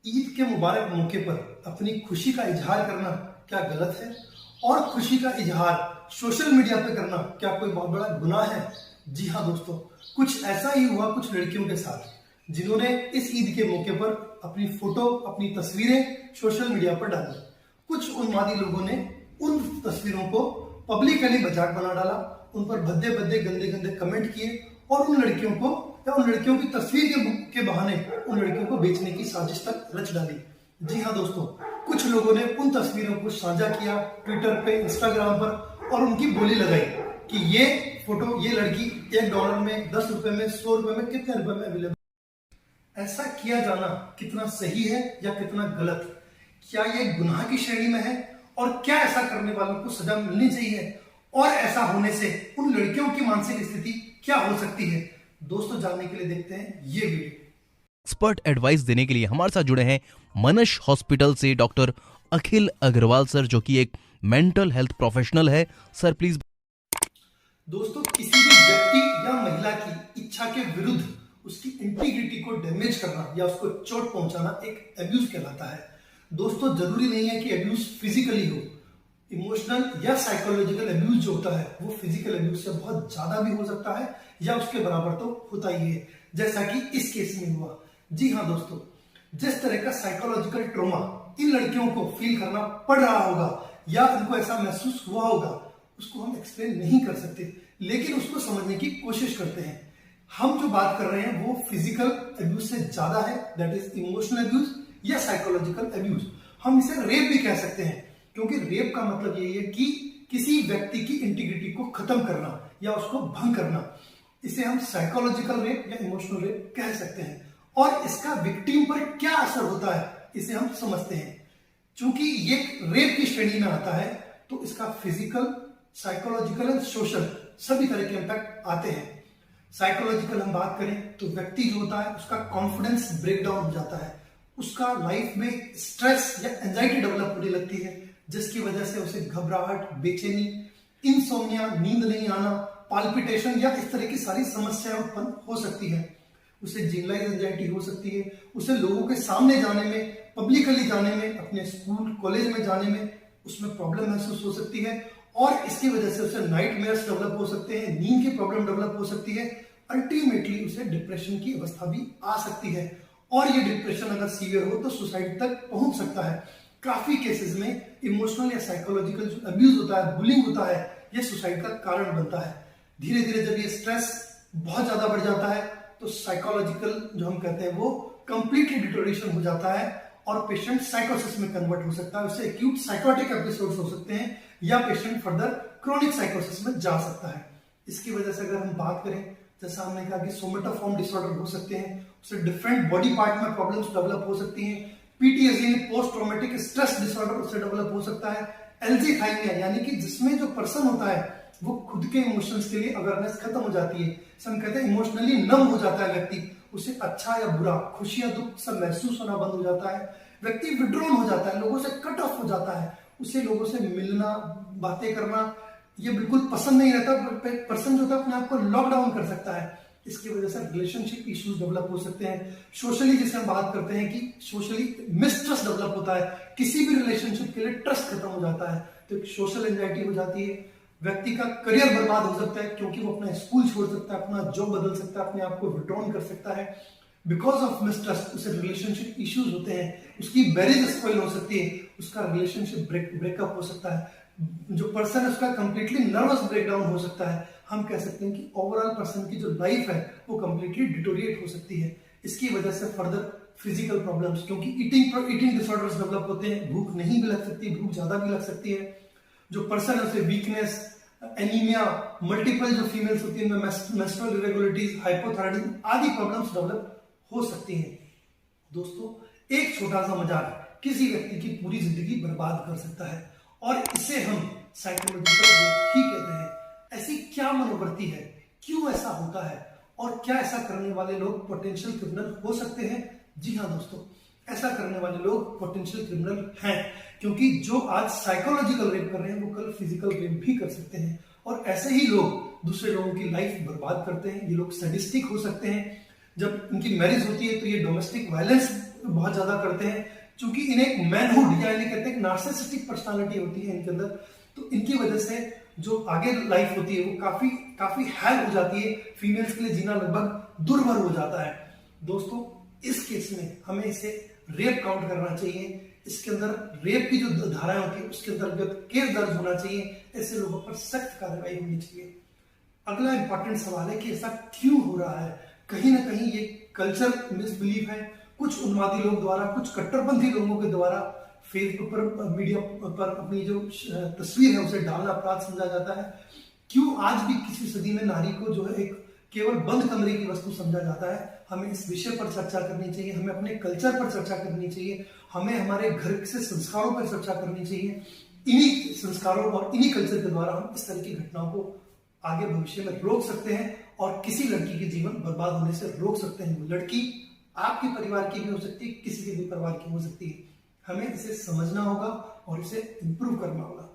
ईद के मुबारक मौके पर अपनी खुशी का इजहार करना क्या गलत है? और खुशी का इजहार सोशल मीडिया पे करना क्या कोई बहुत बड़ा गुनाह है? जी हाँ दोस्तों, कुछ ऐसा ही हुआ कुछ लड़कियों के साथ जिन्होंने इस ईद के मौके पर अपनी फोटो, अपनी तस्वीरें सोशल मीडिया पर डाली। कुछ उन्मादी लोगों ने उन तस्वीरों को पब्लिकली मजाक बना डाला, उन पर भद्दे भद्दे गंदे गंदे कमेंट किए और उन लड़कियों को या उन लड़कियों की तस्वीर के बहाने उन लड़कियों को बेचने की साजिश तक रच डाली। जी हाँ दोस्तों, कुछ लोगों ने उन तस्वीरों को साझा किया ट्विटर पे, इंस्टाग्राम पर और उनकी बोली लगाई कि ये फोटो, ये लड़की $1 में, $10 में, $100 में, कितने रुपए में अवेलेबल। ऐसा किया जाना कितना सही है या कितना गलत? क्या ये गुनाह की श्रेणी में है? और क्या ऐसा करने वालों को सजा मिलनी चाहिए? और ऐसा होने से उन लड़कियों की मानसिक स्थिति क्या हो सकती है? दोस्तों, जानने के लिए देखते हैं ये वीडियो। एक्सपर्ट एडवाइस देने के लिए हमारे साथ जुड़े हैं मनश हॉस्पिटल से डॉक्टर अखिल अग्रवाल सर, जो कि एक मेंटल हेल्थ प्रोफेशनल है। Sir please. दोस्तों, किसी भी व्यक्ति या महिला की इच्छा के विरुद्ध उसकी इंटीग्रिटी को डैमेज करना या उसको चोट पहुंचाना एक अब्यूज कहलाता है। दोस्तों, जरूरी नहीं है कि अब्यूज फिजिकली हो। इमोशनल या साइकोलॉजिकल अब्यूज जो होता है वो फिजिकल अब्यूज से बहुत ज्यादा भी हो सकता है या उसके बराबर तो होता ही है, जैसा कि इस केस में हुआ। जी हाँ दोस्तों, जिस तरह का साइकोलॉजिकल ट्रॉमा इन लड़कियों को फील करना पड़ रहा होगा या उनको ऐसा महसूस हुआ होगा, उसको हम एक्सप्लेन नहीं कर सकते, लेकिन उसको समझने की कोशिश करते हैं। हम जो बात कर रहे हैं वो फिजिकल अब्यूज से ज्यादा है, दैट इज इमोशनल अब्यूज या साइकोलॉजिकल अब्यूज। हम इसे रेप भी कह सकते हैं, क्योंकि रेप का मतलब यही है कि किसी व्यक्ति की इंटीग्रिटी को खत्म करना या उसको भंग करना। इसे हम साइकोलॉजिकल रेप या इमोशनल रेप कह सकते हैं। और इसका विक्टिम पर क्या असर होता है इसे हम समझते हैं। चूंकि ये रेप की श्रेणी में आता है तो इसका फिजिकल, साइकोलॉजिकल एंड सोशल सभी तरह के इंपैक्ट आते हैं। साइकोलॉजिकल हम बात करें तो व्यक्ति जो होता है उसका कॉन्फिडेंस ब्रेक डाउन हो जाता है, उसका लाइफ में स्ट्रेस या एंजाइटी डेवलप होने लगती है, जिसकी वजह से उसे घबराहट, बेचैनी, इंसोम्निया, नींद नहीं आना, पाल्पिटेशन या इस तरह की सारी समस्याएं उत्पन्न हो सकती है। उसे जनरलाइज एंजाइटी हो सकती है, उसे लोगों के सामने जाने में, पब्लिकली जाने में, अपने स्कूल कॉलेज में जाने में उसमें प्रॉब्लम महसूस हो सकती है और इसकी वजह से उसे नाइटमेयर्स डेवलप हो सकते हैं, नींद की प्रॉब्लम डेवलप हो सकती है। अल्टीमेटली उसे डिप्रेशन की अवस्था भी आ सकती है और ये डिप्रेशन अगर सीवियर हो तो सुसाइड तक पहुंच सकता है। काफी केसेस में इमोशनल या साइकोलॉजिकल जो अब्यूज होता है, बुलिंग होता है, ये सुसाइड का कारण बनता है। धीरे धीरे जब ये स्ट्रेस बहुत ज्यादा बढ़ जाता है तो साइकोलॉजिकल जो हम कहते हैं वो कंप्लीटली डिटोरेशन हो जाता है और पेशेंट साइकोसिस में कन्वर्ट हो सकता है। उससे एक्यूट साइकोटिक एपिसोड्स हो सकते हैं या पेशेंट फर्दर क्रोनिक साइकोसिस में जा सकता है। इसकी वजह से अगर हम बात करें, जैसा हमने कहा कि सोमेटोफॉर्म डिसऑर्डर हो सकते हैं, उससे डिफरेंट बॉडी पार्ट में प्रॉब्लम्स डेवलप हो सकती हैं। PTSD post traumatic stress disorder उससे डेवलप हो सकता है। एल्जीथाइमिया यानी कि जिसमें जो पर्सन होता है वो खुद के इमोशंस के लिए अवेयरनेस खत्म हो जाती है, हम कहते हैं इमोशनली नम हो जाता है व्यक्ति, उसे अच्छा या बुरा, खुशी या दुख सब महसूस होना बंद हो जाता है। व्यक्ति विड्रॉन हो जाता है, लोगों से कट ऑफ हो जाता है, उसे लोगों से मिलना, बातें करना ये बिल्कुल पसंद नहीं रहता। पर्सन जो होता है अपने आप को लॉकडाउन कर सकता है। इसकी वजह से रिलेशनशिप इश्यूज डेवलप हो सकते हैं। सोशली जिसे हम बात करते हैं कि सोशली मिसट्रस्ट डेवलप होता है, किसी भी रिलेशनशिप के लिए ट्रस्ट खत्म हो जाता है, तो एक सोशल एंजाइटी हो जाती है। व्यक्ति का करियर बर्बाद हो सकता है क्योंकि वो अपना स्कूल छोड़ सकता है, अपना जॉब बदल सकता है, अपने आप को विड्रॉन कर सकता है। बिकॉज ऑफ मिसट्रस्ट उसे रिलेशनशिप इश्यूज होते हैं, उसकी मैरिज स्पॉइल हो सकती है, उसका रिलेशनशिप ब्रेकअप हो सकता है। जो पर्सन है उसका कंप्लीटली नर्वस ब्रेकडाउन हो सकता है। हम कह सकते हैं कि ओवरऑल पर्सन की जो लाइफ है वो कंप्लीटली डिटोरिएट हो सकती है। इसकी वजह से फर्दर फिजिकल प्रॉब्लम्स, क्योंकि ईटिंग डिसऑर्डर्स डेवलप होते हैं, भूख नहीं भी लग सकती, भूख ज्यादा भी लग सकती है। जो पर्सन है उसे वीकनेस, एनीमिया, मल्टीपल जो फीमेल्स होती है मेंस्ट्रुअल इरेगुलरिटीज, हाइपोथायराइडिज्म आदि प्रॉब्लम्स डेवलप हो सकती हैं। दोस्तों, एक छोटा सा मजाक किसी व्यक्ति की पूरी जिंदगी बर्बाद कर सकता है और इसे हम साइकोलॉजिकल रेप ही कहते हैं। ऐसी क्या मनोवृत्ति है, क्यों ऐसा होता है और क्या ऐसा करने वाले लोग पोटेंशियल क्रिमिनल हो सकते हैं? जी हाँ दोस्तों, ऐसा करने वाले लोग पोटेंशियल क्रिमिनल हैं, क्योंकि जो आज साइकोलॉजिकल रेप कर रहे हैं वो कल फिजिकल रेप भी कर सकते हैं और ऐसे ही लोग दूसरे लोगों की लाइफ बर्बाद करते हैं। ये लोग सैडिस्टिक हो सकते हैं, जब इनकी मैरिज होती है तो ये डोमेस्टिक वायलेंस बहुत ज्यादा करते हैं, क्योंकि इन्हें एक मैनहुड या इन्हें कहते हैं नार्सिसिस्टिक पर्सनालिटी होती है इनके अंदर। तो इनकी वजह से जो आगे लाइफ होती है वो काफी हैल हो जाती है, फीमेल्स के लिए जीना लगभग दुर्भर हो जाता है। दोस्तों इस केस में हमें इसे रेप काउंट करना चाहिए, इसके अंदर रेप की जो धाराएं होती है उसके अंतर्गत केस दर्ज होना चाहिए, ऐसे लोगों पर सख्त कार्रवाई होनी चाहिए। अगला इंपॉर्टेंट सवाल है कि ऐसा क्यों हो रहा है? कहीं ना कहीं ये कल्चर मिसबिलीफ है, कुछ उन्मादी लोग द्वारा, कुछ कट्टरपंथी लोगों के द्वारा फेसबुक पर, मीडिया पर अपनी जो तस्वीर है उसे डालना अपराध समझा जाता है। क्यों आज भी किसी सदी में नारी को जो है एक केवल बंद कमरे की वस्तु समझा जाता है? हमें इस विषय पर चर्चा करनी चाहिए, हमें अपने कल्चर पर चर्चा करनी चाहिए, हमें हमारे घर से संस्कारों पर चर्चा करनी चाहिए। इन्हीं संस्कारों और इन्हीं कल्चर के द्वारा हम इस तरह की घटनाओं को आगे भविष्य में रोक सकते हैं और किसी लड़की के जीवन बर्बाद होने से रोक सकते हैं। वो लड़की आपके परिवार की भी हो सकती है, किसी के भी परिवार की हो सकती है। हमें इसे समझना होगा और इसे इंप्रूव करना होगा।